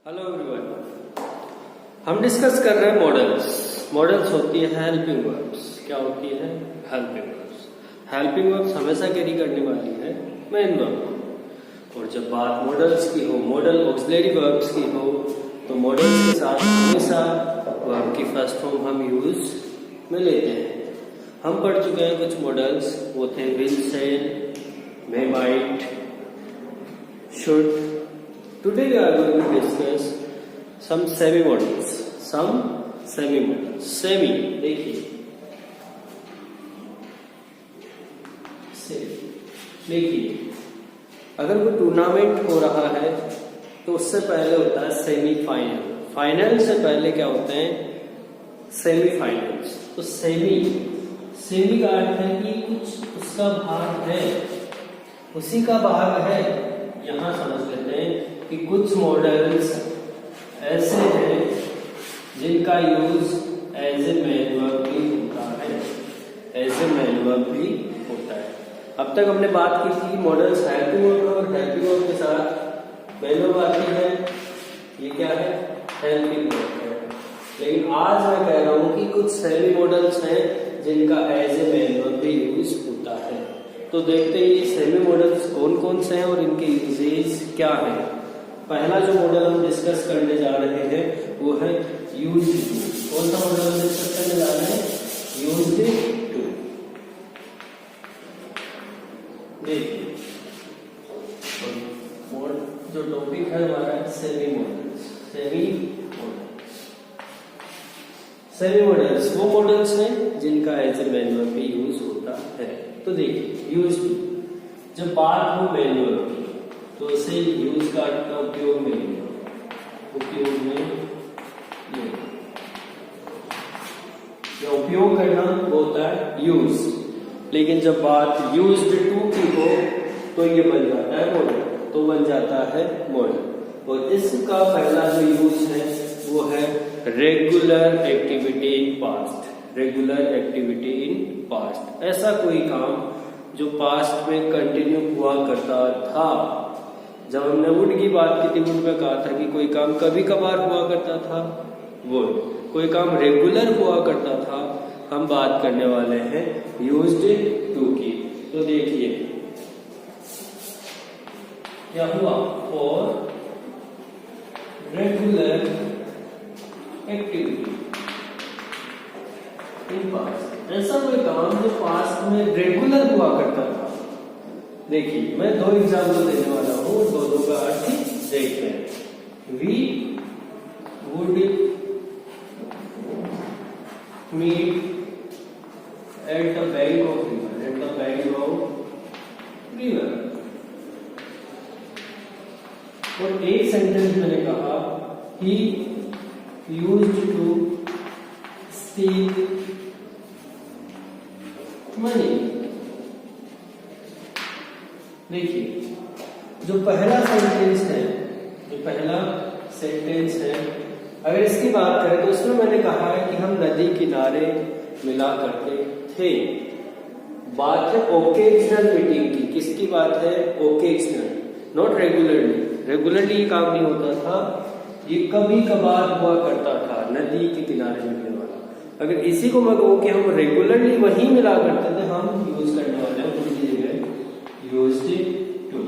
Hello everyone, हम discuss कर रहे हैं मॉडल्स। मॉडल्स होती है हेल्पिंग वर्ब्स। क्या होती है? Helping verbs. हेल्पिंग वर्ब्स हमेशा कैरी करने वाली है मेन वर्ब। और जब बात मॉडल्स की हो, मॉडल ऑक्सिलरी वर्ब्स की हो, तो मॉडल्स के साथ हमेशा वर्ब की फर्स्ट फॉर्म हम यूज में लेते हैं। हम पढ़ चुके हैं कुछ मॉडल्स, वो थे will, shall, may, might, should. Today we are going to discuss some semi models. Semi देखिए, देखिए, अगर कोई टूर्नामेंट हो रहा है तो उससे पहले होता है सेमीफाइनल। फाइनल से पहले क्या होते हैं? सेमीफाइनल्स। तो सेमी का अर्थ है कि कुछ उसका भाग है, उसी का भाग है। यहां समझ लेते हैं कि कुछ मॉडल्स ऐसे हैं जिनका use as a main verb भी होता है, अब तक हमने बात की थी मॉडल्स हेल्पिंग वर्ब और हेल्पिंग वर्ब के साथ मेन वर्ब आती है। ये क्या है? हेल्पिंग वर्ब है। लेकिन आज मैं कह रहा हूं कि कुछ सेमी मॉडल्स हैं जिनका एज ए मेन वर्ब भी यूज होता है। तो देखते हैं ये सेमी मॉडल्स कौन कौन से हैं और इनके यूजेज क्या है। पहला जो मॉडल हम डिस्कस करने जा रहे हैं वो है यूज्ड टू। कौन सा मॉडल हम डिस्कस करने जा रहे हैं? Used to. देखिए, जो टॉपिक है हमारा सेमी मॉडल्स वो मॉडल्स हैं जिनका एज ए मेन वर्ब भी यूज होता है। तो देखिए, यूज्ड टू, जब बात हो मेन वर्ब की तो इसे यूज का उपयोग में उपयोग करना वो होता है यूज। लेकिन जब बात यूज्ड टू की हो तो ये बन जाता है मॉडल, और इसका पहला जो यूज है वो है रेगुलर एक्टिविटी इन पास्ट। ऐसा कोई काम जो पास्ट में कंटिन्यू हुआ करता था। जब हमने वुड की बात की थी, वुड में कहा था कि कोई काम कभी कभार हुआ करता था, वुड। कोई काम रेगुलर हुआ करता था। हम बात करने वाले हैं यूज्ड टू की। तो देखिए क्या हुआ? For regular activity in past. ऐसा कोई काम जो पास्ट में रेगुलर हुआ करता था। देखिए, मैं दो एग्जाम्पल देने वाला हूं, दोनों का अर्थ देखते हैं। We would meet at the bank of river. और एक सेंटेंस मैंने कहा he used to steal money. देखिए, जो पहला सेंटेंस है, अगर इसकी बात करें तो उसमें मैंने कहा है कि हम नदी किनारे मिला करते थे। बात है ओकेजनल मीटिंग की। किसकी बात है? ओकेजनल, नॉट रेगुलरली ये काम नहीं होता था, ये कभी कभार हुआ करता था। नदी के किनारे मिलने वाला, अगर इसी को मैं कहूं कि हम रेगुलरली वही मिला करते थे, हम यूज करने वाले हैं उनकी जगह यूज्ड टू।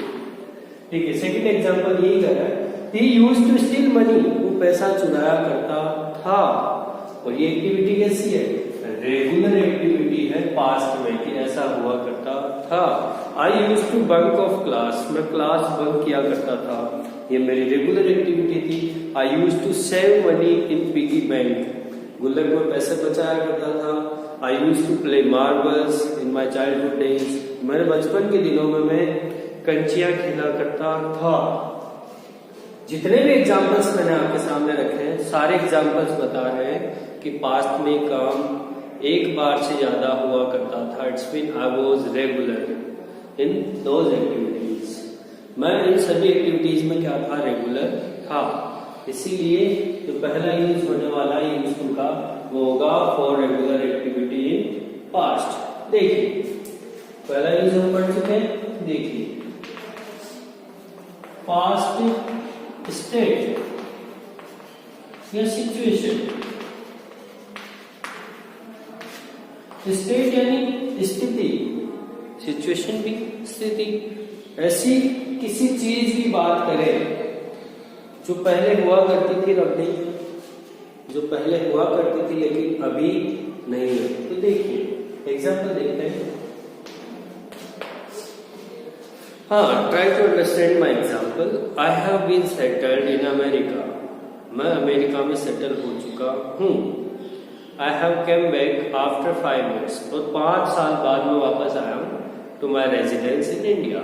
ठीक है, सेकंड एग्जांपल यही कर रहा है, he used to steal money. वो पैसा चुराया करता था। और ये एक्टिविटी कैसी है? रेगुलर एक्टिविटी है, पास्ट में कि ऐसा हुआ करता था। I used to bunk off class. मैं क्लास बंक किया करता था, ये मेरी रेगुलर एक्टिविटी थी। I used to save money in piggy bank. गुल्लक में पैसे बचाया करता था। I used to play marbles in my childhood days. मेरे बचपन के दिनों में मैं कंचियां खेला करता था। जितने भी एग्जाम्पल्स मैंने आपके सामने रखे हैं, सारे एग्जाम्पल्स बता रहे हैं कि पास्ट में काम एक बार से ज्यादा हुआ करता था। It's mean I was regular in those activities. मैं इन सभी एक्टिविटीज में क्या था? रेगुलर था। इसीलिए जो पहला यूज होने वाला यूज टू का वो होगा for regular activity in past. देखिए, पहला यूज हम पढ़ चुके हैं। देखिए, पास्ट स्टेट या सिचुएशन। स्टेट यानी स्थिति, सिचुएशन भी स्थिति। ऐसी किसी चीज की बात करें जो पहले हुआ करती थी अब नहीं है, जो पहले हुआ करती थी लेकिन अभी नहीं है। तो देखिए एग्जाम्पल देखते हैं। हाँ, try to understand my example. I have been settled in America. मैं अमेरिका में सेटल हो चुका हूँ। I have came back after 5 years। और 5 साल बाद में वापस आया हूँ to my residence in India.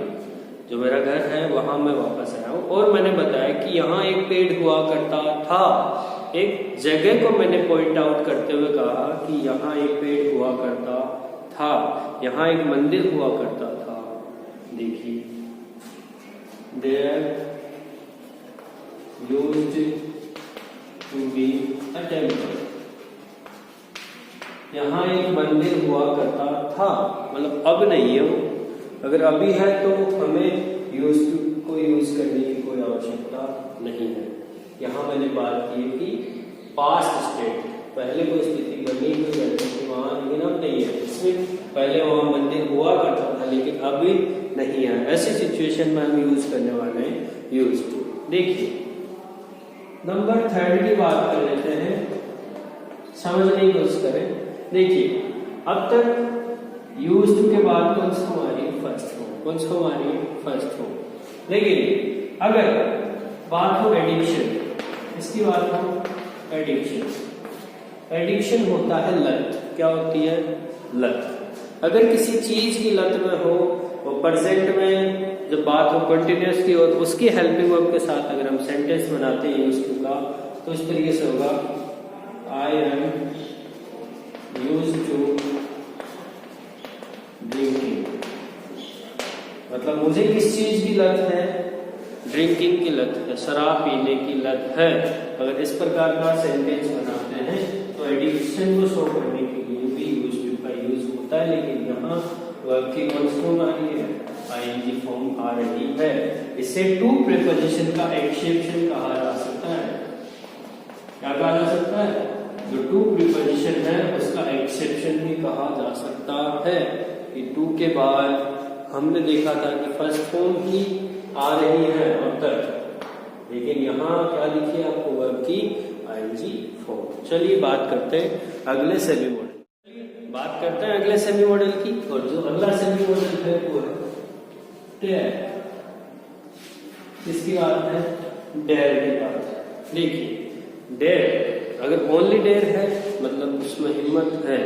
जो मेरा घर है वहां मैं वापस आया हूँ। और मैंने बताया कि यहाँ एक पेड़ हुआ करता था। एक जगह को मैंने पॉइंट आउट करते हुए कहा कि यहाँ एक पेड़ हुआ करता था, यहाँ एक मंदिर हुआ करता था। देखिए, there used to be a temple. यहाँ एक मंदिर हुआ करता था, मतलब अब नहीं है वो। अगर अभी है तो हमें यूज को यूज करने की कोई आवश्यकता नहीं है। यहाँ मैंने बात की कि पास्ट स्टेट, पहले कोई स्थिति बनी हुई रहती थी वहां, लेकिन अब नहीं है। इसमें पहले वहां मंदिर हुआ करता था लेकिन अभी नहीं है। ऐसी सिचुएशन में हम यूज करने वाले हैं यूज टू। देखिए नंबर 3 की बात कर लेते हैं, समझने की कोशिश करें। देखिए अब तक यूज टू के बाद कौन सा हमारी फर्स्ट फॉर्म, कौन सा हमारी फर्स्ट फॉर्म। लेकिन अगर बात हो एडिक्शन, इसकी बात हो एडिक्शन। एडिक्शन होता है लत। क्या होती है? लत। अगर किसी चीज की लत में हो और प्रेजेंट में जब बात हो कंटिन्यूस की हो तो उसकी हेल्पिंग वर्ब के साथ अगर हम सेंटेंस बनाते हैं यूज टू का तो इस तरीके से होगा, I am use to drinking. मतलब मुझे किस चीज की लत है? ड्रिंकिंग की लत है, शराब पीने की लत है। अगर इस प्रकार का सेंटेंस बनाते हैं तो एडिक्शन को शो करने के लिए भी यूज टू का यूज होता है। लेकिन यहाँ वर्ब की कौन सी फॉर्म आ रही है? आईएनजी फॉर्म आ रही है। इसे टू प्रीपोजिशन का एक्सेप्शन कहा जा सकता है। क्या कहा जा सकता है? जो टू प्रीपोजिशन है उसका एक्सेप्शन भी कहा जा सकता है। कि टू के बाद हमने देखा था कि फर्स्ट फॉर्म ही आ रही है अब तक, लेकिन यहाँ क्या दिखी आपको? वर्ब की आईएनजी फॉर्म। चलिए बात करते हैं अगले सेमी मॉडल। बात करते हैं अगले सेमी मॉडल की। और जो अगला सेमी मॉडल है वो है डेयर। किसकी बात है? डेयर की बात है। देखिए डेयर, अगर ओनली डेयर है मतलब उसमें हिम्मत है।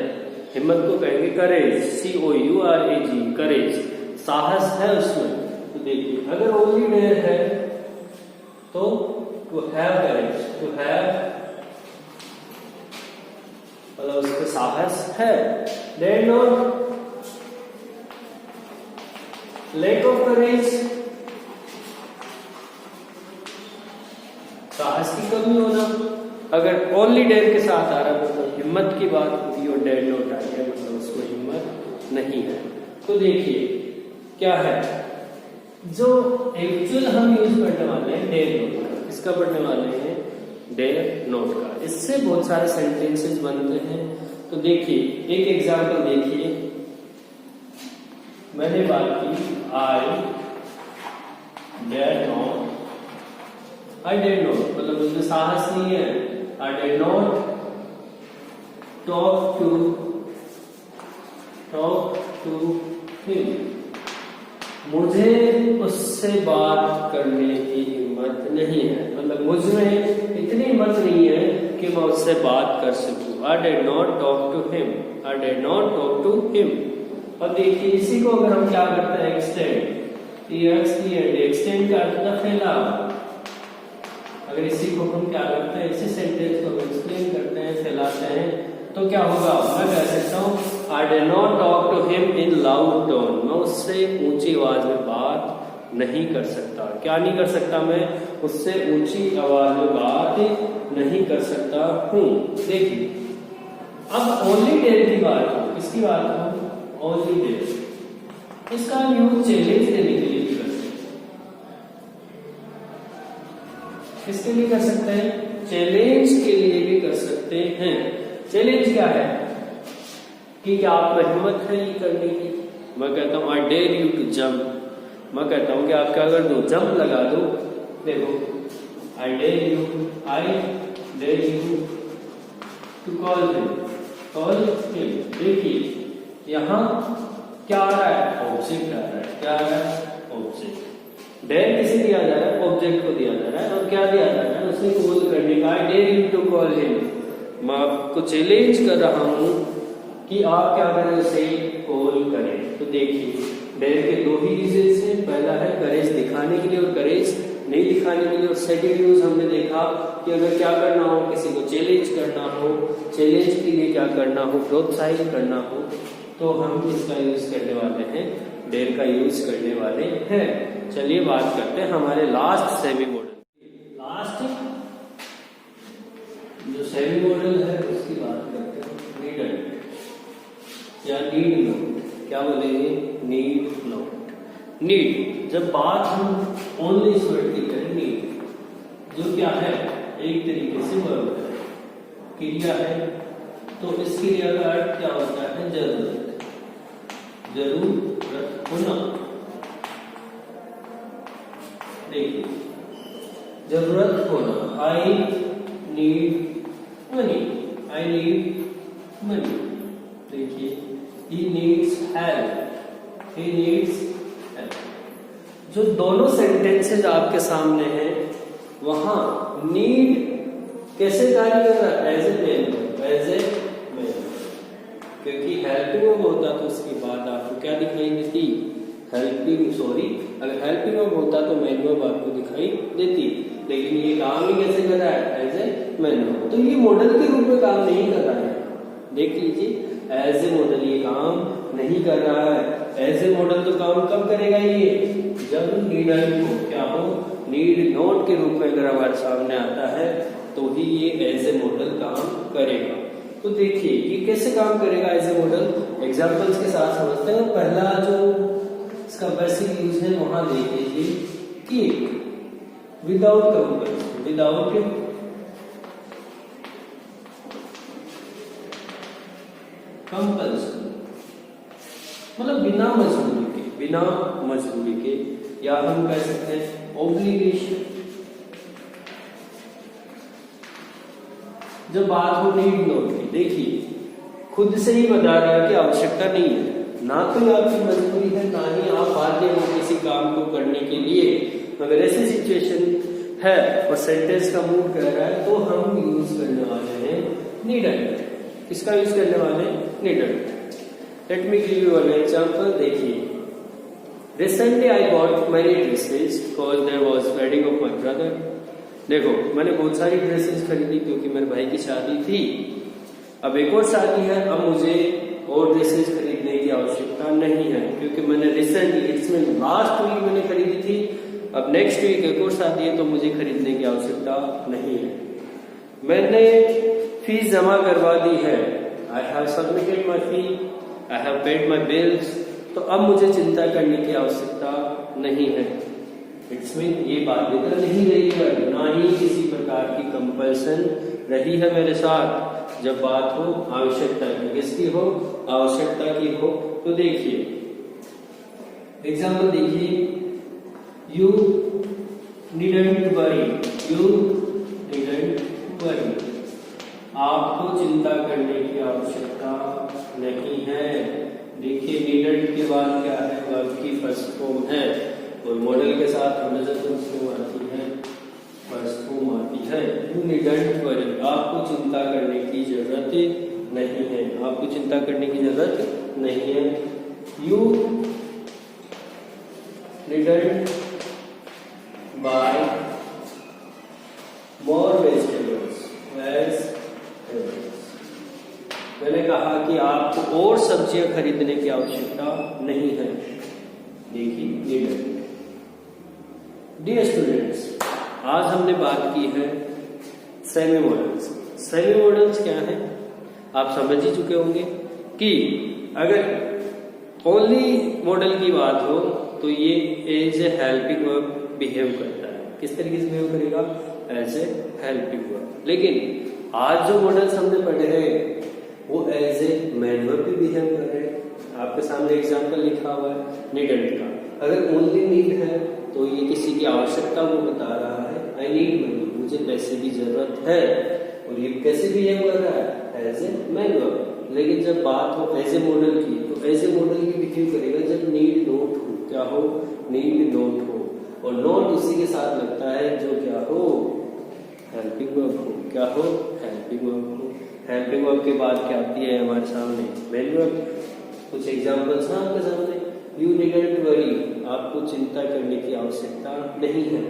हिम्मत को कहेंगे करेज, COURAGE, करेज, साहस है उसमें। तो देखिए अगर ओनली डेयर है तो to have courage, to have मतलब उसके साहस है। Dare not, lack of courage, साहस की कमी होना। अगर ओनली डेयर के साथ आ रहा है तो हिम्मत की बात होगी और डेयर नॉट आ गया मतलब उसमें हिम्मत नहीं है। तो देखिए क्या है जो एक्चुअल हम यूज करने वाले हैं डेयर नॉट का। किसका पढ़ने वाले हैं? डेयर नॉट का। इससे बहुत सारे सेंटेंसेस बनते हैं। तो देखिए एक एग्जांपल देखिए, मैंने बात की I dare not, I dare not मतलब उसमें साहस नहीं है। I dare not talk to him, मुझे उससे बात करने की हिम्मत नहीं है। मतलब मुझ में इतनी हिम्मत नहीं है कि मैं उससे बात कर सकूं। I dare not talk to him, I dare not talk to him. और देखिए इसी को अगर हम क्या करते हैं? एक्सटेंड, एक्सटेंड का अर्थ है फैलाव। अगर इसी को हम क्या करते हैं? इसी सेंटेंस को एक्सप्लेन करते हैं, फैलाते हैं तो क्या होगा? मैं कह सकता हूँ I dare not talk to him in loud tone, मैं उससे ऊंची आवाज में बात नहीं कर सकता। क्या नहीं कर सकता? मैं उससे ऊंची आवाज में बात नहीं कर सकता हूँ। देखिए अब ओनली डेयर की बात हो, किसकी बात हो? Only dare. इसका यूज चैलेंज देने के लिए भी कर सकते हैं। किसके लिए कर सकते हैं? चैलेंज के लिए भी कर सकते हैं। चैलेंज क्या है कि क्या आप में हिम्मत है ये करने की। मैं कहता हूँ I dare you to jump. मैं कहता हूँ कि आप क्या कर दो, जंप लगा दो। देखो I dare you to call him. देखिए यहाँ क्या आ रहा है, ऑब्जेक्ट आ रहा है। क्या आ रहा है, ऑब्जेक्ट। डेयर किसे दिया जा रहा है, ऑब्जेक्ट को दिया जा रहा है। और क्या दिया जा रहा है, उसे कॉल करने का। I dare you to call him. मैं आपको चैलेंज कर रहा हूँ कि आप क्या करें, उसे कॉल करें। तो देखिए डेयर के दो ही यूजेस हैं। पहला है करेज दिखाने के लिए और करेज नहीं दिखाने के लिए। और सेकेंड यूज हमने देखा कि अगर क्या करना हो, किसी को चैलेंज करना हो, चैलेंज के लिए क्या करना हो, प्रोत्साहित करना हो, तो हम इसका यूज करने वाले हैं, डेयर का यूज करने वाले हैं। चलिए बात करते हैं हमारे लास्ट सेमी मॉडल। लास्ट जो सेमी मॉडल है उसकी बात करते हैं, नीड या नीड नोट। क्या बोलेंगे, नीड नोट। नीड, जब बात हम ओनली इस वर्ड की करें, नीड जो क्या है, एक तरीके से वर्ब है, क्रिया है। तो इस क्रिया का अर्थ क्या होता है, जरूरत। जरूरत होना। देखिए जरूरत होना, I need money. I need money. देखिए he needs help। he needs help। जो दोनों सेंटेंसेज आपके सामने हैं वहां नीड कैसे कार्य कर रहा है, as a man, as a man. क्योंकि हेल्पिंग वर्ब होता तो उसके बाद आपको क्या दिखाई देती, हेल्पिंग, सॉरी, अगर हेल्पिंग वर्ब होता तो मैन वर्ब आपको दिखाई देती। लेकिन ये काम ही कैसे कर रहा है, एज ए मैन वर्ब। तो ये मॉडल के रूप में काम नहीं कर रहा है। देख लीजिए एज ए मॉडल ये काम नहीं कर रहा है। एज ए मॉडल तो काम कब करेगा, ये जब नीड हो, क्या हो, नीड नोट के रूप में अगर हमारे सामने आता है तो ही ये एज ए मॉडल काम करेगा। तो देखिए ये कैसे काम करेगा एज ए मॉडल, एग्जांपल्स के साथ समझते हैं। पहला जो इसका बेसिक यूज है वहां देख लीजिए कि विदाउट कंपल्सन, विदाउट कंपल्सन मतलब बिना मजबूरी के, बिना मजबूरी के, या हम कह सकते हैं ऑब्लिगेशन। जब बात हो नीड नोट की, देखिए खुद से ही बता रहा है कि आवश्यकता नहीं है, ना तो आपकी मजबूरी है, ना ही आप बाध्य हो किसी काम को करने के लिए। अगर ऐसी सिचुएशन है और सेंटेंस का मूड कर रहा है तो हम यूज करने वाले हैं नीडेड। किसका यूज करने वाले, needed. Let me give you an example. देखिए recently I got many dresses because there was wedding of my brother. देखो मैंने बहुत सारी ड्रेसेस खरीदी क्योंकि मेरे भाई की शादी थी। अब एक और शादी है, अब मुझे और ड्रेसेस खरीदने की आवश्यकता नहीं है क्योंकि मैंने recently, it's mean last week मैंने खरीदी थी। अब नेक्स्ट वीक एक और शादी है तो मुझे खरीदने की आवश्यकता नहीं है। मैंने फीस जमा करवा दी है, I have submitted my fee, I have paid my bills. तो अब मुझे चिंता करने की आवश्यकता नहीं है। इट्स मीन ये बाध्यता नहीं रही है, ना ही किसी प्रकार की कंपल्सन रही है मेरे साथ। जब बात हो आवश्यकता की, किसकी हो, आवश्यकता की हो। तो देखिए एग्जाम्पल देखिए, you needn't worry, you needn't worry, आपको चिंता करने की आवश्यकता नहीं है। देखिए नीडेड के बाद क्या है, वर्ब की फर्स्ट फॉर्म है और मॉडल के साथ हमेशा फर्स्ट फॉर्म आती है, फर्स्ट फॉर्म आती है। यू नीडंट वरी, आपको चिंता करने की जरूरत नहीं है, आपको चिंता करने की जरूरत नहीं है। You needn't buy more vegetables, मैंने कहा कि आपको और सब्जियां खरीदने की आवश्यकता नहीं है। देखिए नीडेड। डियर स्टूडेंट्स, आज हमने बात की है सेमी मॉडल्स। सेमी मॉडल्स क्या है आप समझ ही चुके होंगे कि अगर ओनली मॉडल की बात हो तो ये as a helping verb behave करता है। किस तरीके से बिहेव करेगा, एज ए हेल्पिंग वर्ब। लेकिन आज जो मॉडल्स हमने पढ़े हैं वो एज ए मैन वर्ब भी बिहेव कर रहे हैं। आपके सामने एग्जाम्पल लिखा हुआ है नीडेंट का। अगर ओनली नीड है तो ये किसी की आवश्यकता को बता रहा है, आई नीड मनी, मुझे पैसे की जरूरत है, और ये कैसे बिहेव कर रहा है एज ए मैन वर्ब। लेकिन जब बात हो एज ए मॉडल की तो एज ए मॉडल की बिहेव करेगा जब नीड नोट हो। क्या हो? नीड नोट हो, और नोट उसी के साथ लगता है जो क्या हो? हेल्पिंग वर्ब हो। क्या हो? हेल्पिंग वर्ब हो। हेल्पिंग वर्ब के बाद क्या आती है हमारे सामने? Man verb. कुछ एग्जांपल्स हैं आपके सामने। यू नीडंट वरी, आपको चिंता करने की आवश्यकता नहीं है।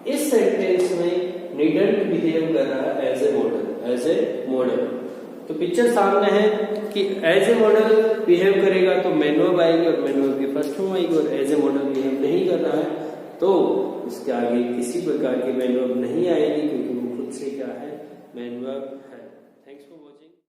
इस सेंटेंस में नीडंट बिहेव कर रहा है as a model, as a model. तो पिक्चर सामने है कि एज ए मॉडल बिहेव करेगा तो मैन वर्ब आएगी और मैन वर्ब की फर्स्ट फॉर्म आएगी, और एज ए मॉडल बिहेव नहीं कर रहा है तो उसके आगे किसी प्रकार की मैन वर्ब नहीं आएगी, क्योंकि वो खुद से क्या है? मैन वर्ब है। Thanks for watching.